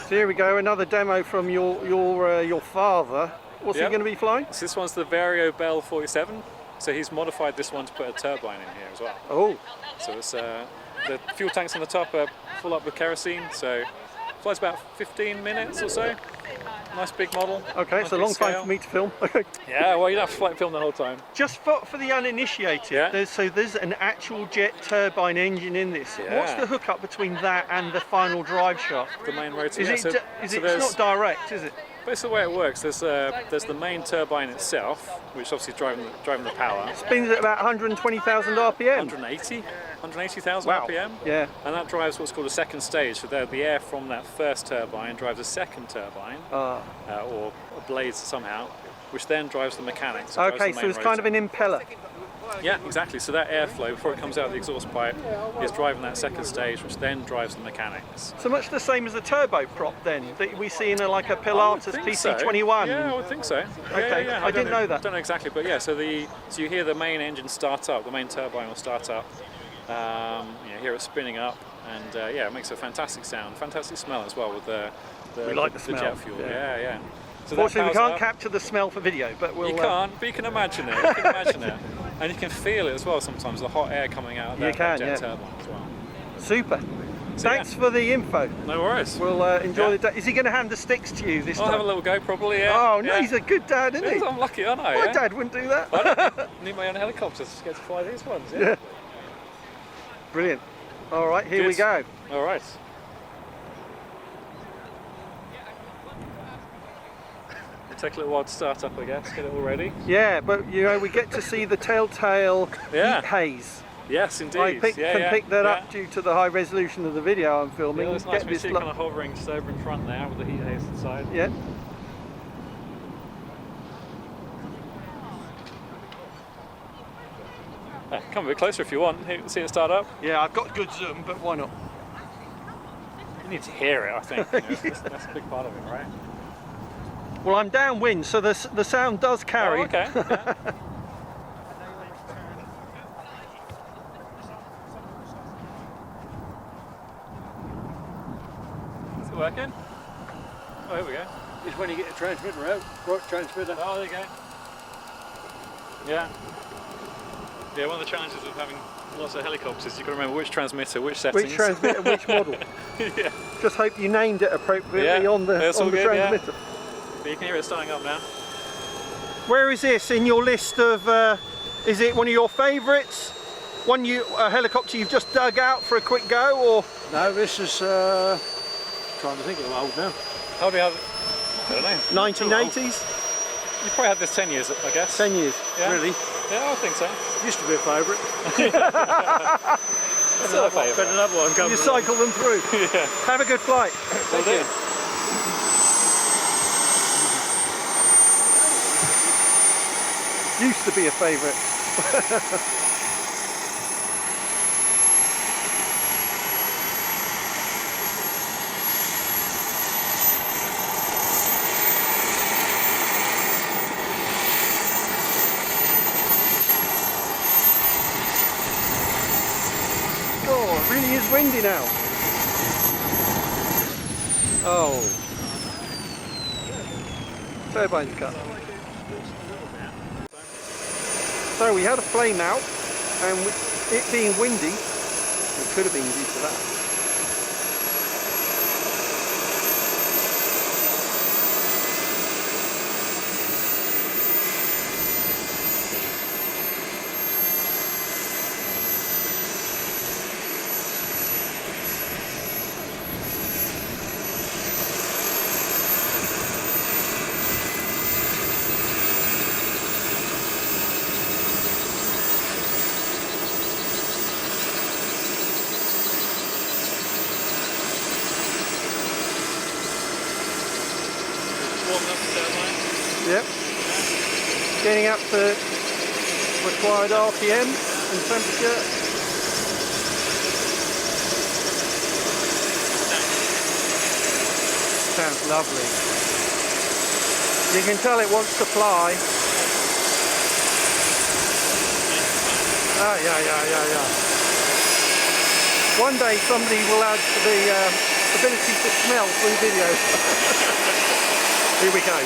So here we go, another demo from your father. What's he going to be flying? So this one's the Vario Bell 47. So he's modified this one to put a turbine in here as well. Oh. So it's the fuel tanks on the top are full up with kerosene. So flies about 15 minutes or so. Nice big model. Okay, it's a long time for me to film. Yeah, well, you don't have to film the whole time. Just for the uninitiated, there's an actual jet turbine engine in this. Yeah. What's the hookup between that and the final drive shaft? The main rotor. It's not direct, is it? But it's the way it works. There's the main turbine itself, which obviously is driving the power. It spins at about 120,000 RPM. 180,000 wow. RPM. Yeah. And that drives what's called a second stage. So the air from that first turbine drives a second turbine, or blades somehow, which then drives the mechanics. Okay, so it's kind of an impeller. Yeah, exactly. So that airflow, before it comes out of the exhaust pipe, is driving that second stage, which then drives the mechanics. So much the same as a turboprop then, that we see in like a Pilatus PC21? So. Yeah, I would think so. Okay, yeah. I didn't know that. I don't know exactly, but yeah, so you hear the main engine start up, the main turbine will start up, you hear it spinning up, and yeah, it makes a fantastic sound, fantastic smell as well with the jet fuel. Yeah. So fortunately, we can't capture the smell for video, but we'll... You can't, but you can imagine it. You can imagine it. And you can feel it as well sometimes, the hot air coming out of that jet turbine as well. Super. So, thanks for the info. No worries. We'll enjoy the day. Is he going to hand the sticks to you this time? I'll have a little go probably, yeah. Oh, no, he's a good dad, isn't he? I'm lucky, aren't I? My dad wouldn't do that. I need my own helicopters to get to fly these ones, yeah. Brilliant. All right, here we go. All right. Take a little while to start up, I guess, get it all ready. Yeah, but you know, we get to see the telltale heat haze. Yes, indeed. I can pick that up due to the high resolution of the video I'm filming. Yeah, it's nice to see it kind of hovering just over in front there with the heat haze inside. Yeah. Come a bit closer if you want. See it start up. Yeah, I've got good zoom, but why not? You need to hear it, I think. That's a big part of it, right? Well, I'm downwind, so the sound does carry. Oh, okay. Yeah. Is it working? Oh, here we go. It's when you get the transmitter out. Right transmitter. Oh, there you go. Yeah. Yeah, one of the challenges of having lots of helicopters, you've got to remember which transmitter, which settings. Which transmitter, which model. Yeah. Just hope you named it appropriately on the transmitter. Yeah. But you can hear it starting up now. Where is this in your list of, is it one of your favourites? A helicopter you've just dug out for a quick go, or? No, this is, trying to think of old now. How do you have it? I don't know. 1980s? You probably had this 10 years, I guess. 10 years, yeah. Really? Yeah, I think so. Used to be a favourite. Still a favourite. But another one comes You cycle them through. Yeah. Have a good flight. Thank you. Used to be a favourite. Oh, it really is windy now. Oh. Turbine's cut. So we had a flame out, and it being windy, it could have been due to that. Yep. Getting up to required RPM and temperature. Sounds lovely. You can tell it wants to fly. Ah, yeah. One day somebody will add the ability to smell through video. Here we go.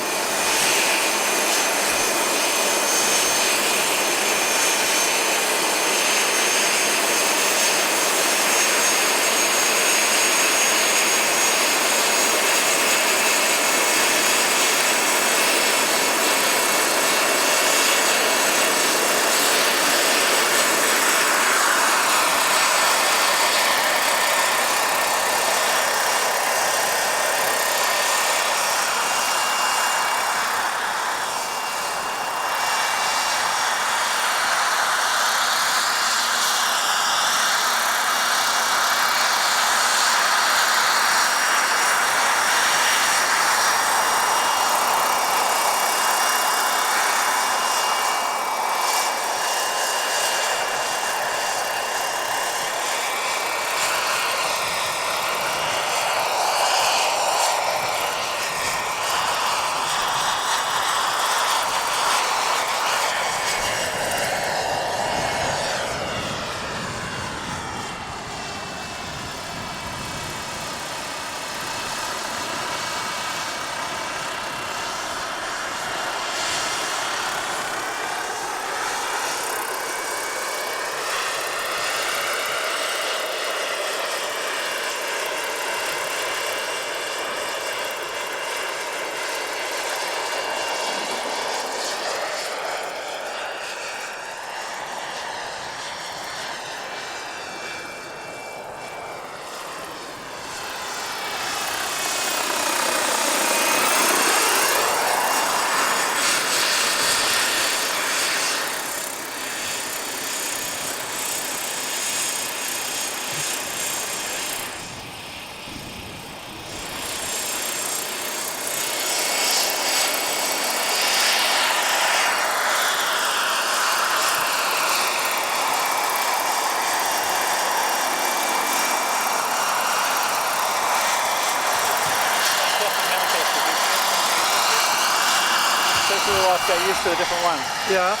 Takes a little while to get used to a different one. Yeah.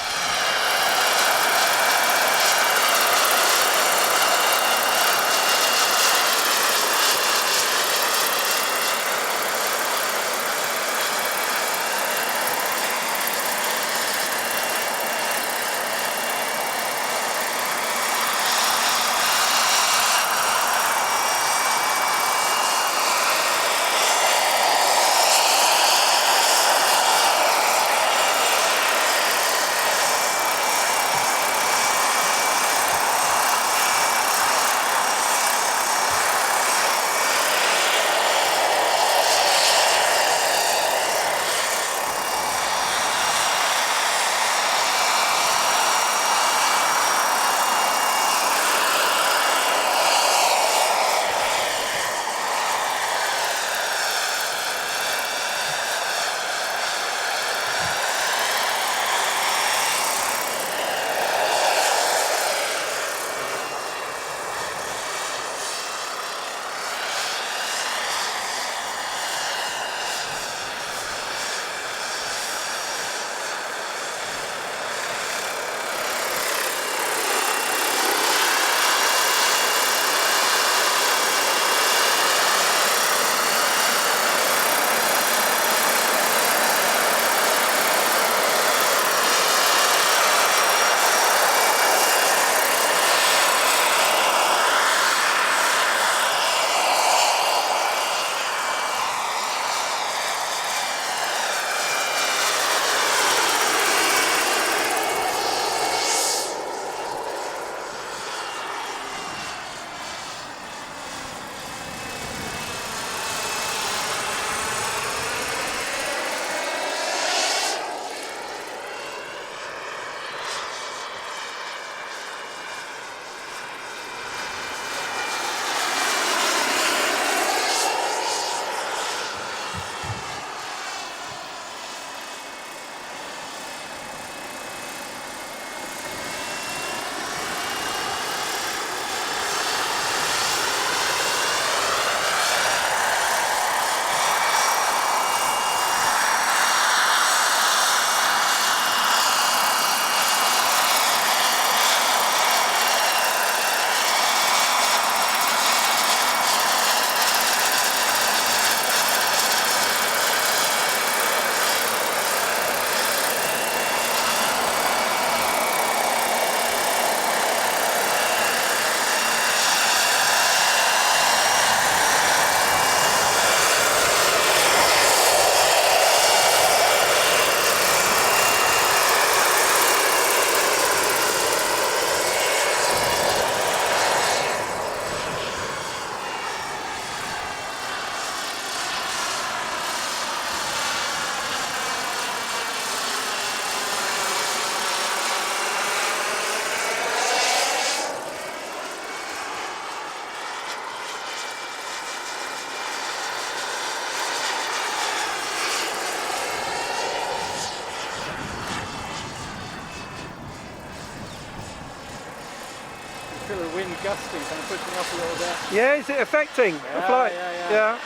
gusty, kind of pushing up a little bit. Yeah, is it affecting the flight? Yeah.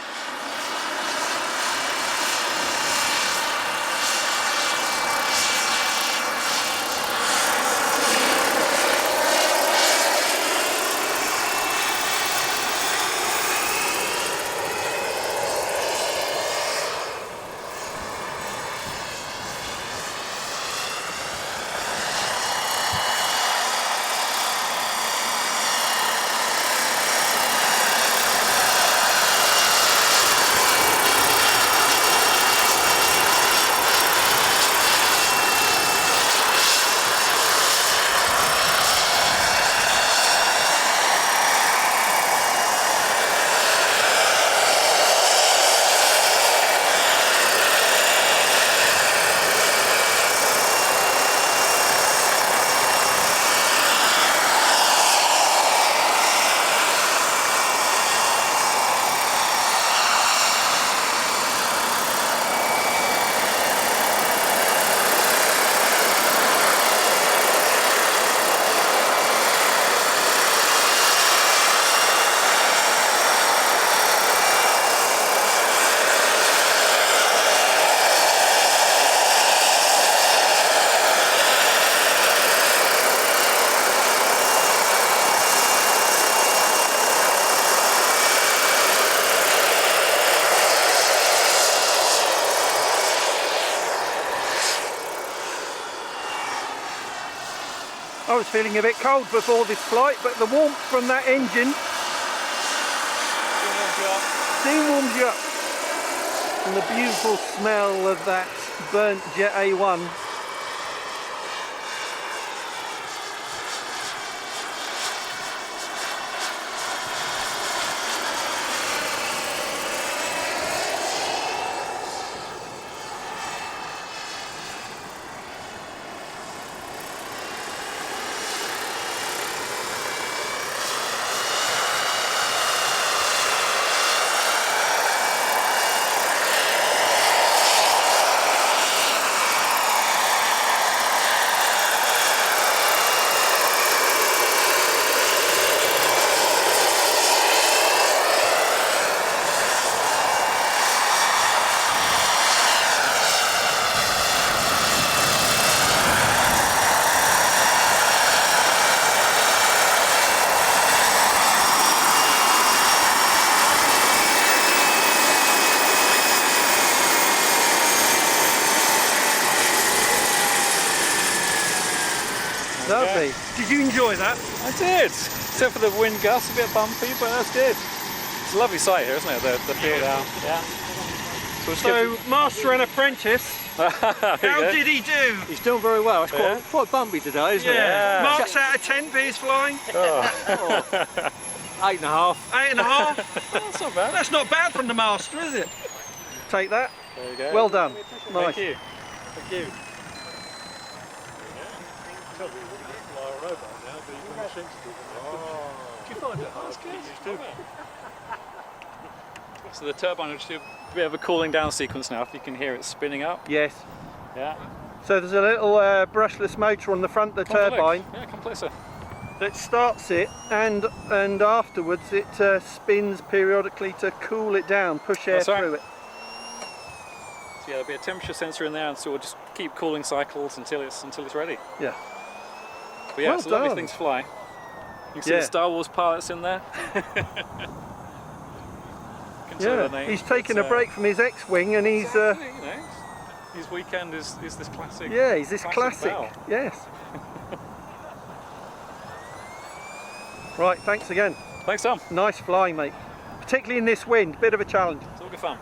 I was feeling a bit cold before this flight, but the warmth from that engine steam warms you up. And the beautiful smell of that burnt Jet A1. Lovely. Did you enjoy that? I did, except for the wind gusts, a bit bumpy, but that's good. It's a lovely sight here, isn't it? The field out. Yeah. So, master and apprentice. How did he do? He's doing very well. It's quite bumpy today, isn't Yeah. Marks out of 10 for his flying. it? 8.5. 8.5. That's not bad. That's not bad from the master, is it? Take that. There you go. Well done. Nice. Thank you. Thank you. So the turbine will just do a bit of a cooling down sequence now, if you can hear it spinning up. Yes. Yeah. So there's a little brushless motor on the front of the turbine Yeah, come closer. that starts it, and afterwards it spins periodically to cool it down, push air That's right. through it. So yeah, there'll be a temperature sensor in there, and so we'll just keep cooling cycles until it's ready. Yeah. But yeah, Well it's a lovely done. thing to fly. You can see Yeah. the Star Wars pilots in there. Consider Yeah. the name. He's taken a It's, break from his X-wing, and he's exactly, you know, his weekend is this classic. yeah, he's this classic. bell. Yes. Right. Thanks again. Thanks, Tom. Nice flying, mate. Particularly in this wind, bit of a challenge. It's all good fun.